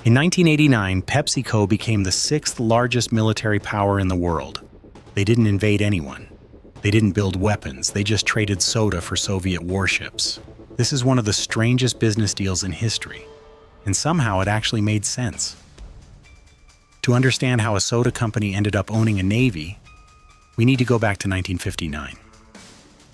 In 1989, PepsiCo became the sixth largest military power in the world. They didn't invade anyone. They didn't build weapons, they just traded soda for Soviet warships. This is one of the strangest business deals in history, and somehow it actually made sense. To understand how a soda company ended up owning a navy, we need to go back to 1959.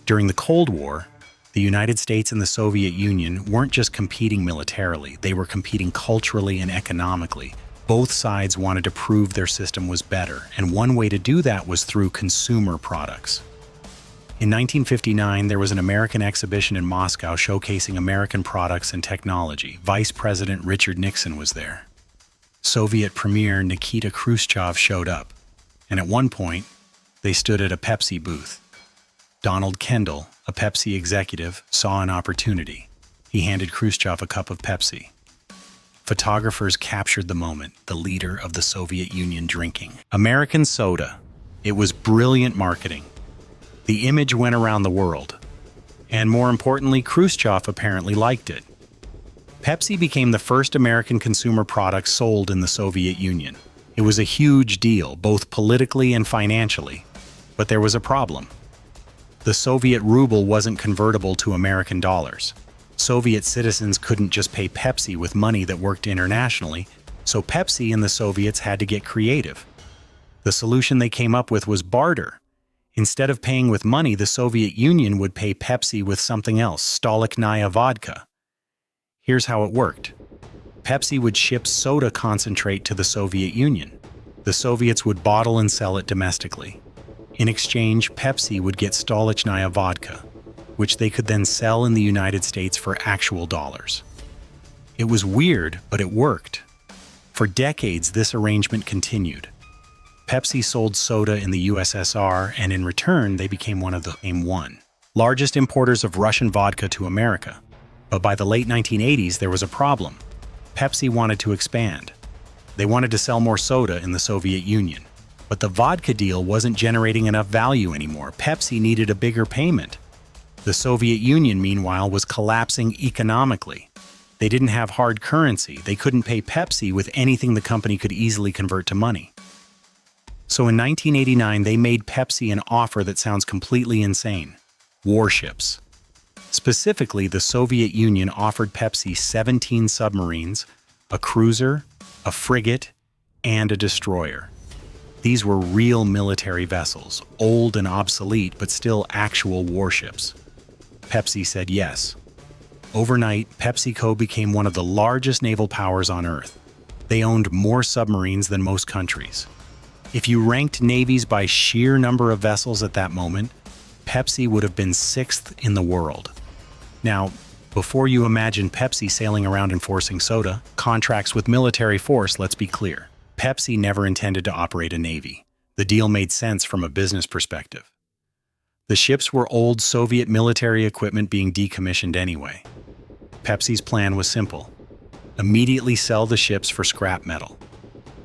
During the Cold War, the United States and the Soviet Union weren't just competing militarily, they were competing culturally and economically. Both sides wanted to prove their system was better, and one way to do that was through consumer products. In 1959, there was an American exhibition in Moscow showcasing American products and technology. Vice President Richard Nixon was there. Soviet Premier Nikita Khrushchev showed up, and at one point, they stood at a Pepsi booth. Donald Kendall, a Pepsi executive, saw an opportunity. He handed Khrushchev a cup of Pepsi. Photographers captured the moment, the leader of the Soviet Union drinking American soda. It was brilliant marketing. The image went around the world. And more importantly, Khrushchev apparently liked it. Pepsi became the first American consumer product sold in the Soviet Union. It was a huge deal, both politically and financially. But there was a problem. The Soviet ruble wasn't convertible to American dollars. Soviet citizens couldn't just pay Pepsi with money that worked internationally, so Pepsi and the Soviets had to get creative. The solution they came up with was barter. Instead of paying with money, the Soviet Union would pay Pepsi with something else, stolichnaya vodka. Here's how it worked. Pepsi would ship soda concentrate to the Soviet Union. The Soviets would bottle and sell it domestically. In exchange, Pepsi would get stolichnaya vodka, which they could then sell in the United States for actual dollars. It was weird, but it worked. For decades, this arrangement continued. Pepsi sold soda in the USSR, and in return, they became one of the largest importers of Russian vodka to America. But by the late 1980s, there was a problem. Pepsi wanted to expand. They wanted to sell more soda in the Soviet Union. But the vodka deal wasn't generating enough value anymore. Pepsi needed a bigger payment. The Soviet Union, meanwhile, was collapsing economically. They didn't have hard currency. They couldn't pay Pepsi with anything the company could easily convert to money. So in 1989, they made Pepsi an offer that sounds completely insane: warships. Specifically, the Soviet Union offered Pepsi 17 submarines, a cruiser, a frigate, and a destroyer. These were real military vessels, old and obsolete, but still actual warships. Pepsi said yes. Overnight, PepsiCo became one of the largest naval powers on Earth. They owned more submarines than most countries. If you ranked navies by sheer number of vessels at that moment, Pepsi would have been sixth in the world. Now, before you imagine Pepsi sailing around enforcing soda contracts with military force, let's be clear. Pepsi never intended to operate a navy. The deal made sense from a business perspective. The ships were old Soviet military equipment being decommissioned anyway. Pepsi's plan was simple: immediately sell the ships for scrap metal.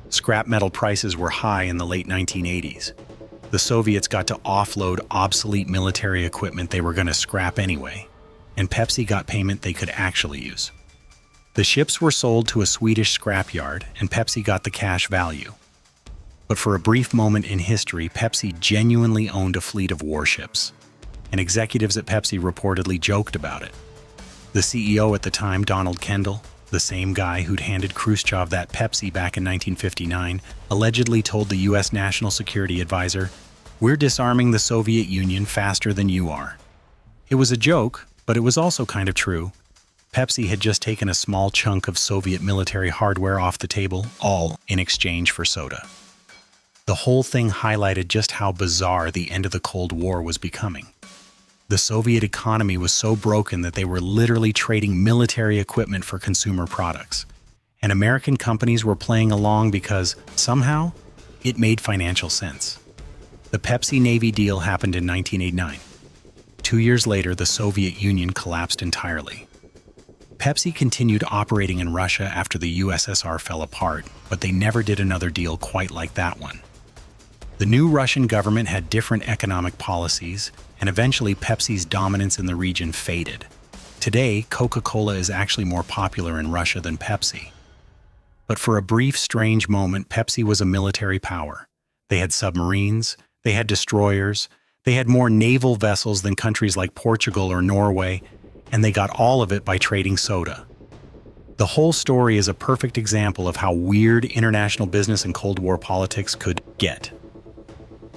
Scrap metal prices were high in the late 1980s. The Soviets got to offload obsolete military equipment they were going to scrap anyway, and Pepsi got payment they could actually use. The ships were sold to a Swedish scrapyard, and Pepsi got the cash value. But for a brief moment in history, Pepsi genuinely owned a fleet of warships, and executives at Pepsi reportedly joked about it. The CEO at the time, Donald Kendall, the same guy who'd handed Khrushchev that Pepsi back in 1959, allegedly told the US National Security Advisor, "We're disarming the Soviet Union faster than you are." It was a joke, but it was also kind of true. Pepsi had just taken a small chunk of Soviet military hardware off the table, all in exchange for soda. The whole thing highlighted just how bizarre the end of the Cold War was becoming. The Soviet economy was so broken that they were literally trading military equipment for consumer products. And American companies were playing along because, somehow, it made financial sense. The Pepsi Navy deal happened in 1989. 2 years later, the Soviet Union collapsed entirely. Pepsi continued operating in Russia after the USSR fell apart, but they never did another deal quite like that one. The new Russian government had different economic policies, and eventually Pepsi's dominance in the region faded. Today, Coca-Cola is actually more popular in Russia than Pepsi. But for a brief, strange moment, Pepsi was a military power. They had submarines, they had destroyers, they had more naval vessels than countries like Portugal or Norway, and they got all of it by trading soda. The whole story is a perfect example of how weird international business and Cold War politics could get.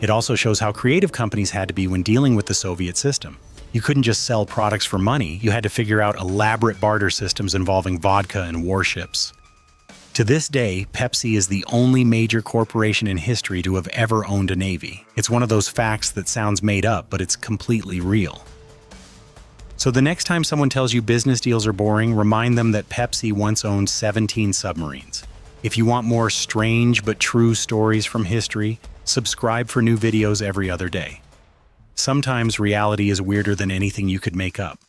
It also shows how creative companies had to be when dealing with the Soviet system. You couldn't just sell products for money, you had to figure out elaborate barter systems involving vodka and warships. To this day, Pepsi is the only major corporation in history to have ever owned a navy. It's one of those facts that sounds made up, but it's completely real. So the next time someone tells you business deals are boring, remind them that Pepsi once owned 17 submarines. If you want more strange but true stories from history, subscribe for new videos every other day. Sometimes reality is weirder than anything you could make up.